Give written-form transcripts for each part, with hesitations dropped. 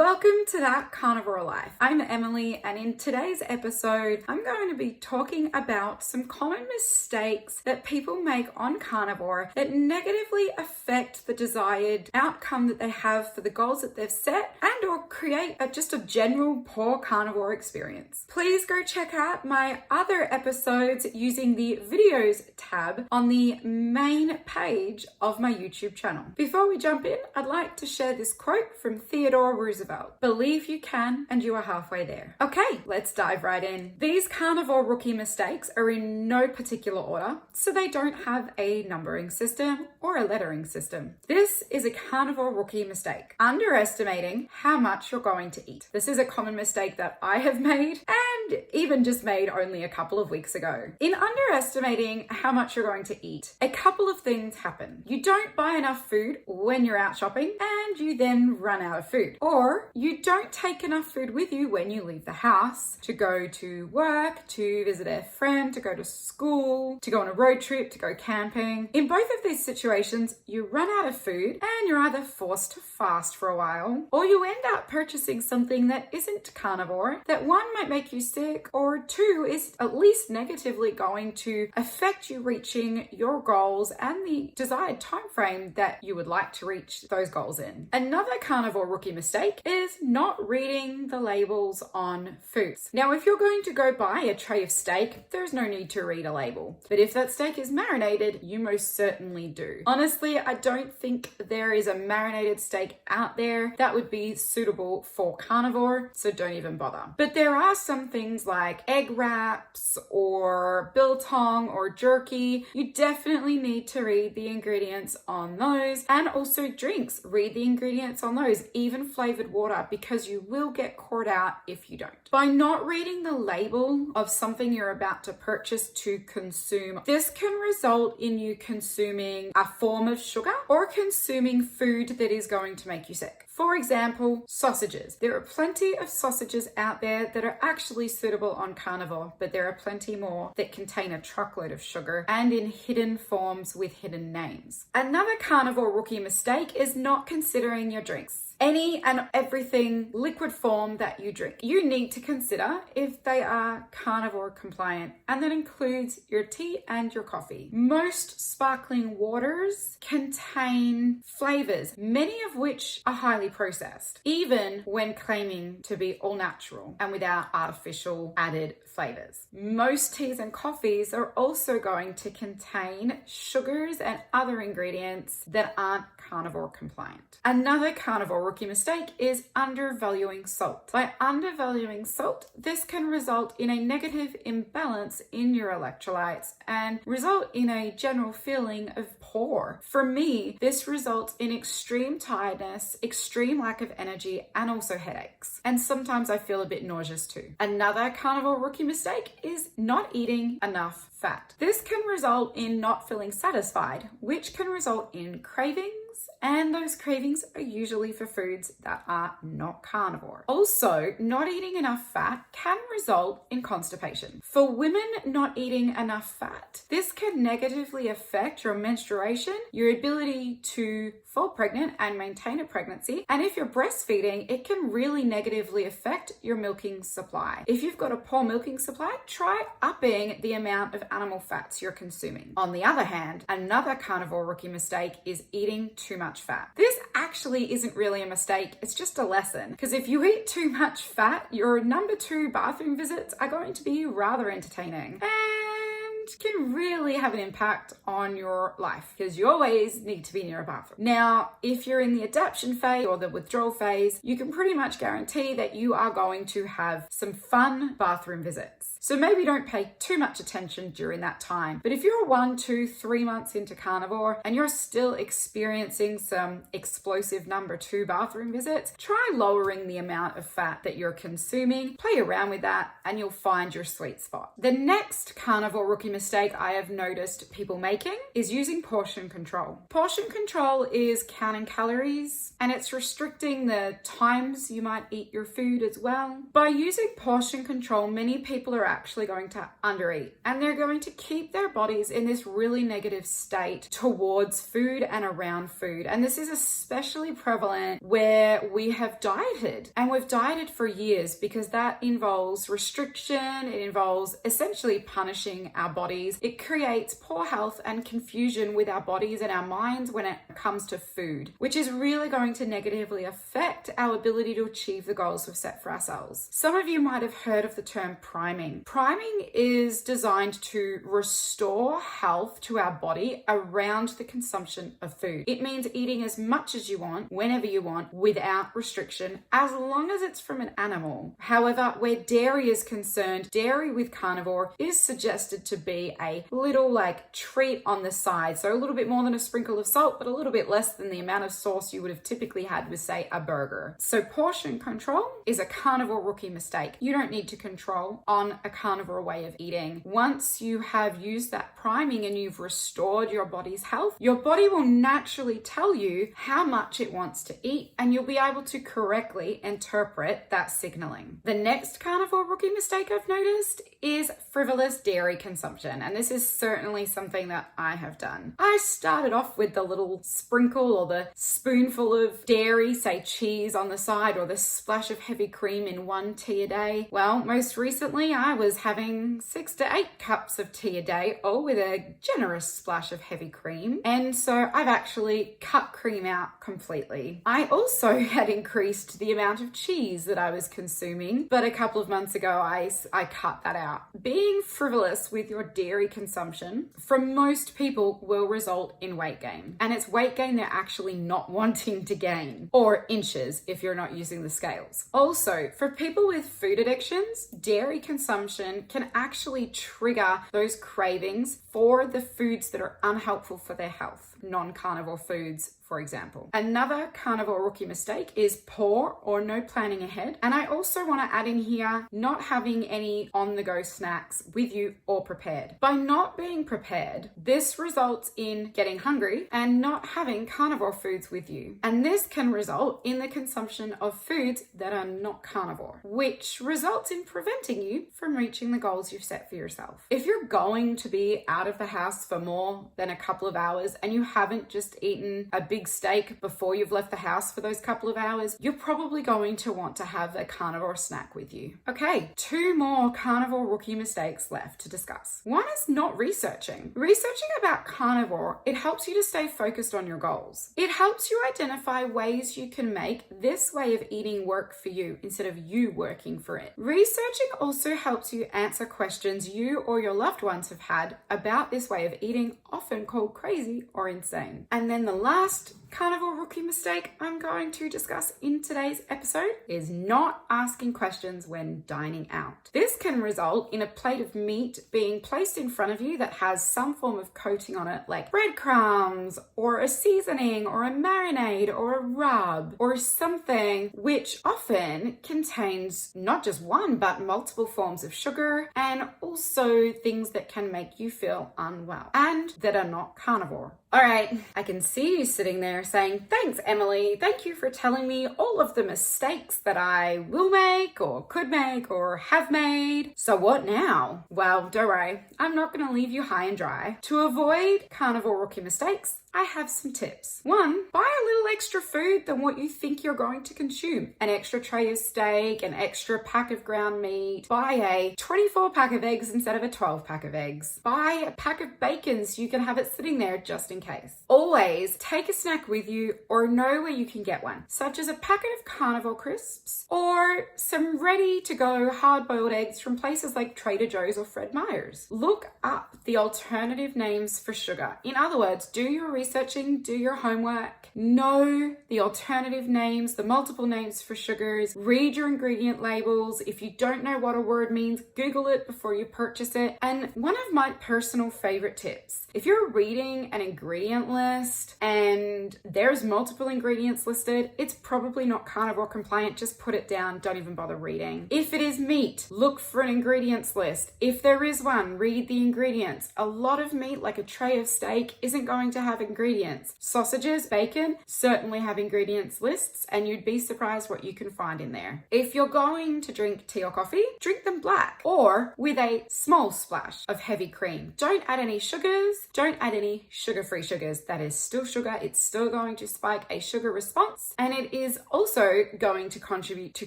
Welcome to That Carnivore Life. I'm Emily, and in today's episode, I'm going to be talking about some common mistakes that people make on carnivore that negatively affect the desired outcome that they have for the goals that they've set and or create just a general poor carnivore experience. Please go check out my other episodes using the videos tab on the main page of my YouTube channel. Before we jump in, I'd like to share this quote from Theodore Roosevelt. Believe you can, and you are halfway there. Okay, let's dive right in. These carnivore rookie mistakes are in no particular order, so they don't have a numbering system or a lettering system. This is a carnivore rookie mistake: underestimating how much you're going to eat. This is a common mistake that I have made and even just made only a couple of weeks ago. In underestimating how much you're going to eat, a couple of things happen. You don't buy enough food when you're out shopping and you then run out of food. Or you don't take enough food with you when you leave the house to go to work, to visit a friend, to go to school, to go on a road trip, to go camping. In both of these situations, you run out of food and you're either forced to fast for a while, or you end up purchasing something that isn't carnivore, that one might make you sick, or two is at least negatively going to affect you reaching your goals and the desired time frame that you would like to reach those goals in. Another carnivore rookie mistake is not reading the labels on foods. Now, if you're going to go buy a tray of steak, there's no need to read a label. But if that steak is marinated, you most certainly do. Honestly, I don't think there is a marinated steak out there that would be suitable for carnivore, so don't even bother. But there are some things like egg wraps or biltong or jerky. You definitely need to read the ingredients on those, and also drinks. Read the ingredients on those, even flavored water, because you will get caught out if you don't. By not reading the label of something you're about to purchase to consume, this can result in you consuming a form of sugar or consuming food that is going to make you sick. For example, sausages. There are plenty of sausages out there that are actually suitable on carnivore, but there are plenty more that contain a truckload of sugar and in hidden forms with hidden names. Another carnivore rookie mistake is not considering your drinks. Any and everything liquid form that you drink, you need to consider if they are carnivore compliant, and that includes your tea and your coffee. Most sparkling waters contain flavors, many of which are highly processed, even when claiming to be all natural and without artificial added flavors. Most teas and coffees are also going to contain sugars and other ingredients that aren't carnivore compliant. Another carnivore rookie mistake is undervaluing salt. By undervaluing salt, this can result in a negative imbalance in your electrolytes and result in a general feeling of poor. For me, this results in extreme tiredness, extreme lack of energy, and also headaches. And sometimes I feel a bit nauseous too. Another carnivore rookie mistake is not eating enough fat. This can result in not feeling satisfied, which can result in cravings, and those cravings are usually for foods that are not carnivore. Also, not eating enough fat can result in constipation. For women not eating enough fat, this can negatively affect your menstruation, your ability to fall pregnant and maintain a pregnancy, and if you're breastfeeding, it can really negatively affect your milking supply. If you've got a poor milking supply, try upping the amount of animal fats you're consuming. On the other hand, another carnivore rookie mistake is eating too much fat. This actually isn't really a mistake, it's just a lesson, because if you eat too much fat, your number 2 bathroom visits are going to be rather entertaining and can really have an impact on your life, because you always need to be near a bathroom. Now, if you're in the adaptation phase or the withdrawal phase, you can pretty much guarantee that you are going to have some fun bathroom visits. So maybe don't pay too much attention during that time. But if you're 1, 2, 3 months into carnivore and you're still experiencing some explosive number 2 bathroom visits, try lowering the amount of fat that you're consuming. Play around with that and you'll find your sweet spot. The next carnivore rookie mistake I have noticed people making is using portion control. Portion control is counting calories and it's restricting the times you might eat your food as well. By using portion control, many people are actually going to undereat and they're going to keep their bodies in this really negative state towards food and around food. And this is especially prevalent where we have dieted, and we've dieted for years, because that involves restriction. It involves essentially punishing our bodies. It creates poor health and confusion with our bodies and our minds when it comes to food, which is really going to negatively affect our ability to achieve the goals we've set for ourselves. Some of you might have heard of the term priming. Priming is designed to restore health to our body around the consumption of food. It means eating as much as you want, whenever you want, without restriction, as long as it's from an animal. However, where dairy is concerned, dairy with carnivore is suggested to be a little treat on the side. So a little bit more than a sprinkle of salt, but a little bit less than the amount of sauce you would have typically had with, say, a burger. So portion control is a carnivore rookie mistake. You don't need to control on a carnivore way of eating. Once you have used that priming and you've restored your body's health, your body will naturally tell you how much it wants to eat, and you'll be able to correctly interpret that signaling. The next carnivore rookie mistake I've noticed is frivolous dairy consumption, and this is certainly something that I have done. I started off with the little sprinkle or the spoonful of dairy, say cheese on the side, or the splash of heavy cream in one tea a day. Well, most recently I was having 6 to 8 cups of tea a day, all with a generous splash of heavy cream, and so I've actually cut cream out completely. I also had increased the amount of cheese that I was consuming, but a couple of months ago I cut that out. Being frivolous with your dairy consumption from most people will result in weight gain, and it's weight gain they're actually not wanting to gain, or inches if you're not using the scales. Also, for people with food addictions, dairy consumption can actually trigger those cravings for the foods that are unhelpful for their health, non-carnivore foods, for example. Another carnivore rookie mistake is poor or no planning ahead. And I also want to add in here, not having any on-the-go snacks with you or prepared. By not being prepared, this results in getting hungry and not having carnivore foods with you. And this can result in the consumption of foods that are not carnivore, which results in preventing you from reaching the goals you've set for yourself. If you're going to be out of the house for more than a couple of hours and you haven't just eaten a big steak before you've left the house for those couple of hours, you're probably going to want to have a carnivore snack with you. Okay, 2 more carnivore rookie mistakes left to discuss. One is not researching. Researching about carnivore, it helps you to stay focused on your goals. It helps you identify ways you can make this way of eating work for you instead of you working for it. Researching also helps you answer questions you or your loved ones have had about this way of eating, often called crazy or insane. And then the last carnivore rookie mistake I'm going to discuss in today's episode is not asking questions when dining out. This can result in a plate of meat being placed in front of you that has some form of coating on it, like breadcrumbs or a seasoning or a marinade or a rub or something, which often contains not just one but multiple forms of sugar, and also things that can make you feel unwell and that are not carnivore. All right, I can see you sitting there saying, thanks, Emily. Thank you for telling me all of the mistakes that I will make or could make or have made. So what now? Well, don't worry. I'm not going to leave you high and dry. To avoid carnivore rookie mistakes, I have some tips. 1, buy a little extra food than what you think you're going to consume. An extra tray of steak, an extra pack of ground meat. Buy a 24 pack of eggs instead of a 12 pack of eggs. Buy a pack of bacon so you can have it sitting there just in case. Always take a snack with you or know where you can get one, such as a packet of carnivore crisps or some ready to go hard-boiled eggs from places like Trader Joe's or Fred Meyer's. Look up the alternative names for sugar. In other words, do your researching, do your homework, know the alternative names, the multiple names for sugars, read your ingredient labels. If you don't know what a word means, Google it before you purchase it. And one of my personal favorite tips, if you're reading an ingredient list and there's multiple ingredients listed, it's probably not carnivore compliant. Just put it down. Don't even bother reading. If it is meat, look for an ingredients list. If there is one, read the ingredients. A lot of meat, like a tray of steak, isn't going to have ingredients. Sausages, bacon, certainly have ingredients lists, and you'd be surprised what you can find in there. If you're going to drink tea or coffee, drink them black or with a small splash of heavy cream. Don't add any sugars. Don't add any sugar-free sugars. That is still sugar. It's still going to spike a sugar response, and it is also going to contribute to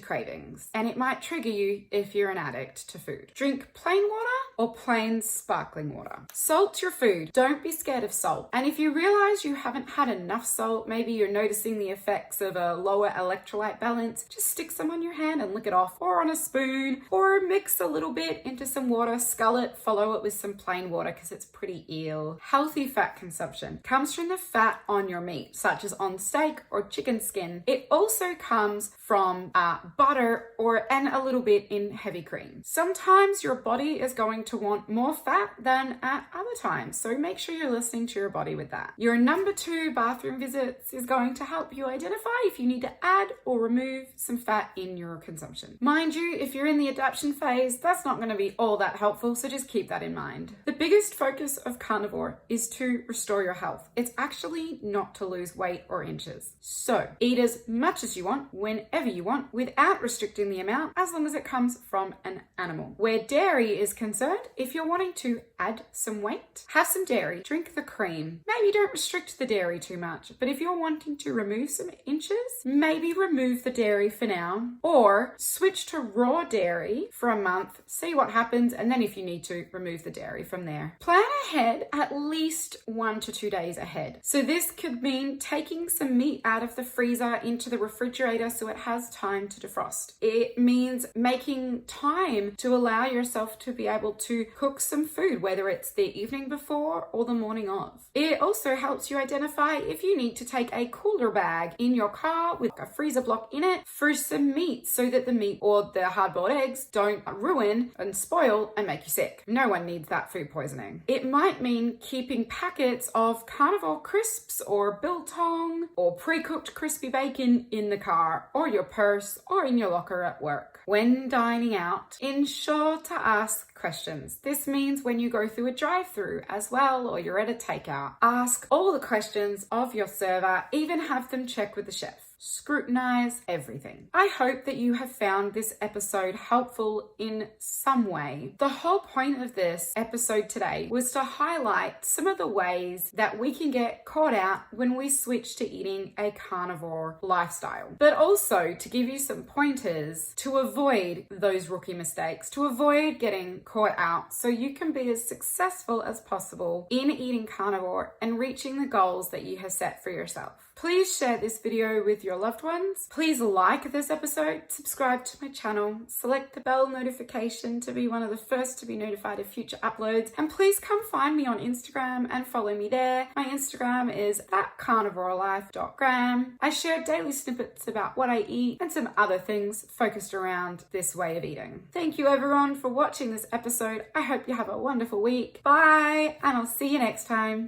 cravings, and it might trigger you if you're an addict to food. Drink plain water or plain sparkling water. Salt your food. Don't be scared of salt. And if you realize you haven't had enough salt, maybe you're noticing the effects of a lower electrolyte balance, just stick some on your hand and lick it off, or on a spoon, or mix a little bit into some water, scull it, follow it with some plain water because it's pretty eel. Healthy fat consumption comes from the fat on your meat, such as on steak or chicken skin. It also comes from butter and a little bit in heavy cream. Sometimes your body is going to want more fat than at other times, so make sure you're listening to your body with that. Your number 2 bathroom visits is going to help you identify if you need to add or remove some fat in your consumption. Mind you, if you're in the adaptation phase, that's not going to be all that helpful, so just keep that in mind. The biggest focus of carnivore is to restore your health. It's actually not to lose weight or inches. So eat as much as you want, whenever you want, without restricting the amount, as long as it comes from an animal. Where dairy is concerned, if you're wanting to add some weight, have some dairy, drink the cream. Maybe don't restrict the dairy too much, but if you're wanting to remove some inches, maybe remove the dairy for now, or switch to raw dairy for a month, see what happens, and then if you need to, remove the dairy from there. Plan ahead at least 1 to 2 days ahead. So this could mean taking some meat out of the freezer into the refrigerator so it has time to defrost. It means making time to allow yourself to be able to cook some food, whether it's the evening before or the morning of. It also helps you identify if you need to take a cooler bag in your car with a freezer block in it for some meat so that the meat or the hard-boiled eggs don't ruin and spoil and make you sick. No one needs that food poisoning. It might mean keeping packets of carnivore crisps or biltong or pre-cooked crispy bacon in the car or your purse or in your locker at work. When dining out, ensure to ask questions. This means when you go through a drive-through as well, or you're at a takeout, ask all the questions of your server, even have them check with the chef. Scrutinize everything. I hope that you have found this episode helpful in some way. The whole point of this episode today was to highlight some of the ways that we can get caught out when we switch to eating a carnivore lifestyle, but also to give you some pointers to avoid those rookie mistakes, to avoid getting caught out so you can be as successful as possible in eating carnivore and reaching the goals that you have set for yourself. Please share this video with your loved ones. Please like this episode, subscribe to my channel, select the bell notification to be one of the first to be notified of future uploads, and please come find me on Instagram and follow me there. My Instagram is @carnivorelife.gram. I share daily snippets about what I eat and some other things focused around this way of eating. Thank you everyone for watching this episode. I hope you have a wonderful week. Bye, and I'll see you next time.